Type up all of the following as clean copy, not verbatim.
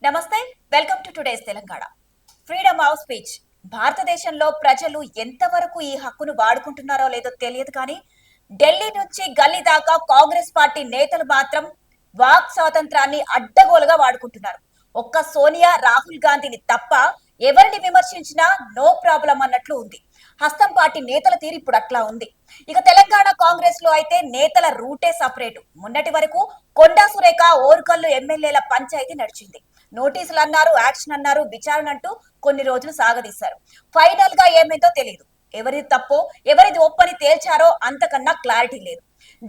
నమస్తే. Welcome to today's Telangana. Freedom of speech. భారతదేశంలో ప్రజలు ఎంతవరకు ఈ హక్కును వాడుకుంటున్నారో లేదో తెలియదు కానీ ఢిల్లీ నుంచి గల్లీ దాకా కాంగ్రెస్ పార్టీ నేతలు మాత్రం వాక్ స్వాతంత్రాన్ని అడ్డగోలుగా వాడుకుంటున్నారు. ఒక్క సోనియా, రాహుల్ గాంధీని తప్ప ఎవరిని విమర్శించినా నో ప్రాబ్లం అన్నట్లు ఉంది. హస్తం పార్టీ నేతల తీరు ఇప్పుడు అట్లా ఉంది. ఇక తెలంగాణ కాంగ్రెస్ లో అయితే నేతల రూటే సపరేటు. మొన్నటి వరకు కొండా సురేఖ, ఓరుకల్లు ఎమ్మెల్యేల పంచాయతీ నడిచింది. నోటీసులు అన్నారు, యాక్షన్ అన్నారు, విచారణ అంటూ కొన్ని రోజులు సాగదీశారు. ఫైనల్ గా ఏమైందో తెలియదు. ఎవరిది తప్పో ఎవరిది ఒప్పని తేల్చారో అంతకన్నా క్లారిటీ లేదు.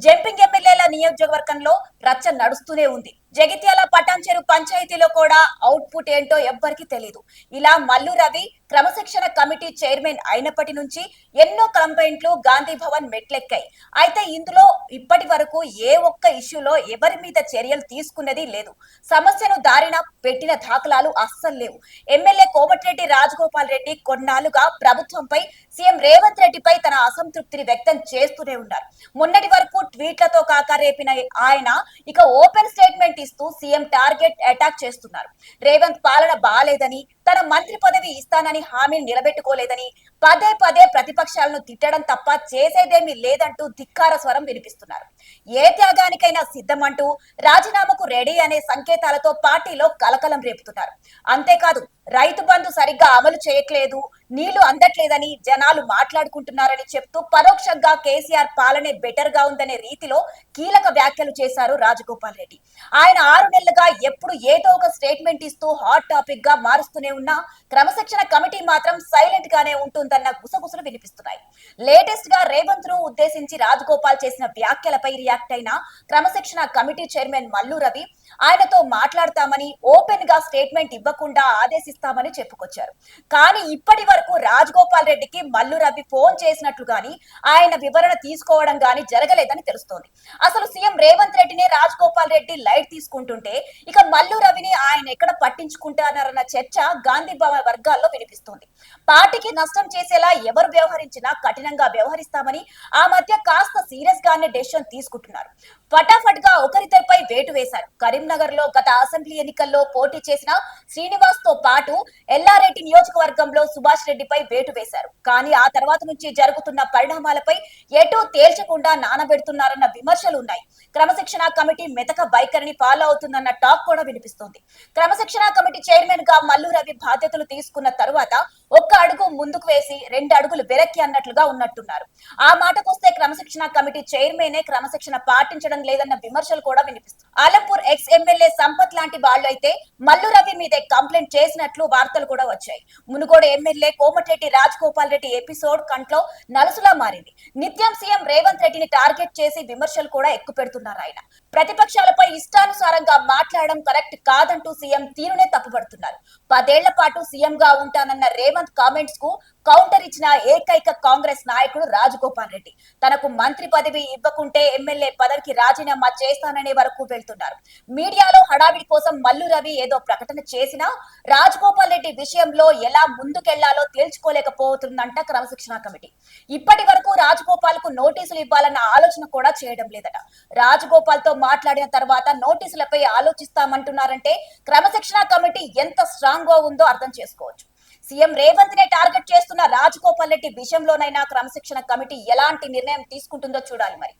జంపింగ్ ఎమ్మెల్యేల నియోజకవర్గంలో రచ్చ నడుస్తూనే ఉంది. జగిత్యాల పటాన్చెరు పంచాయతీలో కూడా అవుట్పుట్ ఏంటో ఎవ్వరికీ తెలియదు. ఇలా మల్లు రవి క్రమశిక్షణ కమిటీ చైర్మన్ అయినప్పటి నుంచి ఎన్నో కంప్లైంట్లు గాంధీ భవన్ మెట్లెక్కాయి. అయితే ఇందులో ఇప్పటి వరకు ఏ ఒక్క ఇష్యూలో ఎవరి మీద చర్యలు తీసుకున్నది లేదు. సమస్యను దారిన పెట్టిన దాఖలాలు అస్సలు లేవు. ఎమ్మెల్యే కోమటిరెడ్డి రాజగోపాల్ రెడ్డి కొన్నాళ్లుగా ప్రభుత్వంపై, సీఎం రేవంత్ రెడ్డిపై తన అసంతృప్తిని వ్యక్తం చేస్తూనే ఉన్నారు. మొన్నటి వరకు ట్వీట్లతో కాకరేపిన ఆయన ఇక ఓపెన్ స్టేట్మెంట్ ఇస్తూ సీఎం టార్గెట్ అటాక్ చేస్తున్నారు. రేవంత్ పాలన బాలేదని, తన మంత్రి పదవి ఇస్తానని హామీని నిలబెట్టుకోలేదని పదే పదే ప్రతిపక్షాలను తిట్టడం తప్ప చేసేదేమీ లేదంటూ ధిక్కార స్వరం వినిపిస్తున్నారు. ఏ త్యాగానికైనా సిద్ధమంటూ రాజీనామాకు రెడీ అనే సంకేతాలతో పార్టీలో కలకలం రేపుతున్నారు. అంతేకాదు, రైతు బంధు సరిగ్గా అమలు చేయట్లేదు, నీళ్లు అందట్లేదని జనాలు మాట్లాడుకుంటున్నారని చెప్తూ పరోక్షంగా కేసీఆర్ పాలనే బెటర్ గా ఉందనే రీతిలో కీలక వ్యాఖ్యలు చేశారు రాజగోపాల్ రెడ్డి. ఆయన 6 నెలలుగా ఎప్పుడు ఏదో ఒక స్టేట్మెంట్ ఇస్తూ హాట్ టాపిక్ గా మారుస్తూనే ఉన్నా క్రమశిక్షణ కమిటీ మాత్రం సైలెంట్ గానే ఉంటుందన్న గుసగుసలు వినిపిస్తున్నాయి. లేటెస్ట్ గా రేవంత్ ను ఉద్దేశించి రాజగోపాల్ చేసిన వ్యాఖ్యలపై రియాక్ట్ అయిన క్రమశిక్షణ కమిటీ చైర్మన్ మల్లు రవి ఆయనతో మాట్లాడతామని, ఓపెన్ గా స్టేట్మెంట్ ఇవ్వకుండా ఆదేశిస్తామని చెప్పుకొచ్చారు. కానీ ఇప్పటి వరకు రాజగోపాల్ రెడ్డికి మల్లు రవి ఫోన్ చేసినట్లు గాని, ఆయన వివరణ తీసుకోవడం గాని జరగలేదని తెలుస్తోంది. అసలు సీఎం రేవంత్ రెడ్డినే రాజగోపాల్ రెడ్డి లైట్ తీసుకుంటుంటే ఇక మల్లు రవిని ఆయన ఎక్కడ పట్టించుకుంటారన్న చర్చ గాంధీ భవన్ వర్గాల్లో వినిపిస్తోంది. పార్టీకి నష్టం చేసేలా ఎవరు వ్యవహరించినా కఠినంగా వ్యవహరిస్తామని ఆ మధ్య కాస్త సీరియస్ గానే డెసిషన్ తీసుకుంటున్నారు. ఫటాఫట్ గా ఒకరిద్దరిపై వేటు వేశారు. కరీంనగర్ లో గత అసెంబ్లీ ఎన్నికల్లో పోటీ చేసిన శ్రీనివాస్ తో పాటు ఎల్లారెడ్డి నియోజకవర్గంలో సుభాష్ రెడ్డిపై వేటు వేశారు. కానీ ఆ తర్వాత నుంచి జరుగుతున్న పరిణామాలపై ఎటూ తేల్చకుండా నానబెడుతున్నారన్న విమర్శలు ఉన్నాయి. క్రమశిక్షణ కమిటీ మెతక వైఖరిని ఫాలో అవుతుందన్న టాక్ కూడా వినిపిస్తోంది. క్రమశిక్షణ కమిటీ చైర్మన్ గా మల్లు రవి బాధ్యతలు తీసుకున్న తరువాత ఒక్క అడుగు ముందుకు వేసి 2 అడుగులు వెనక్కి అన్నట్లుగా ఉన్నట్టున్నారు. ఆ మాటకొస్తే క్రమశిక్షణ కమిటీ చైర్మనే క్రమశిక్షణ పాటించడం లేదన్న విమర్శలు కూడా వినిపిస్తుంది. ఆలంపూర్ ఎక్స్ ఎమ్మెల్యే సంపత్ లాంటి వాళ్ళు అయితే మల్లు రవి మీదే కంప్లైంట్ చేసినట్లు వార్తలు కూడా వచ్చాయి. మునుగోడు ఎమ్మెల్యే కోమటిరెడ్డి రాజగోపాల్ రెడ్డి ఎపిసోడ్ కంట్లో నలుసులా మారింది. నిత్యం సీఎం రేవంత్ రెడ్డిని టార్గెట్ చేసి విమర్శలు కూడా ఎక్కువ పెడుతున్నారు. ఆయన ప్రతిపక్షాలపై ఇష్టానుసారంగా మాట్లాడడం కరెక్ట్ కాదంటూ సీఎం తీరునే తప్పుపడుతున్నారు. 10 ఏళ్ల పాటు సీఎం గా ఉంటానన్న రేవంత్ కామెంట్స్ కు కౌంటర్ ఇచ్చిన ఏకైక కాంగ్రెస్ నాయకుడు రాజగోపాల్ రెడ్డి. తనకు మంత్రి పదవి ఇవ్వకుంటే ఎమ్మెల్యే పదవికి రాజీనామా చేస్తాననే వరకు వెళ్తున్నారు. మీడియాలో హడావిడి కోసం మల్లు రవి ఏదో ప్రకటన చేసినా రాజగోపాల్ రెడ్డి విషయంలో ఎలా ముందుకెళ్లాలో తేల్చుకోలేకపోతుందంట క్రమశిక్షణ కమిటీ. ఇప్పటి వరకు రాజగోపాల్ కు నోటీసులు ఇవ్వాలన్న ఆలోచన కూడా చేయడం లేదట. రాజగోపాల్ తో మాట్లాడిన తర్వాత నోటీసులపై ఆలోచిస్తామంటున్నారంటే క్రమశిక్షణ కమిటీ ఎంత స్ట్రాంగ్ గా ఉందో అర్థం చేసుకోవచ్చు. సీఎం రేవంత్ నే టార్గెట్ చేస్తున్న రాజగోపాల్ రెడ్డి విషయంలోనైనా క్రమశిక్షణ కమిటీ ఎలాంటి నిర్ణయం తీసుకుంటుందో చూడాలి మరి.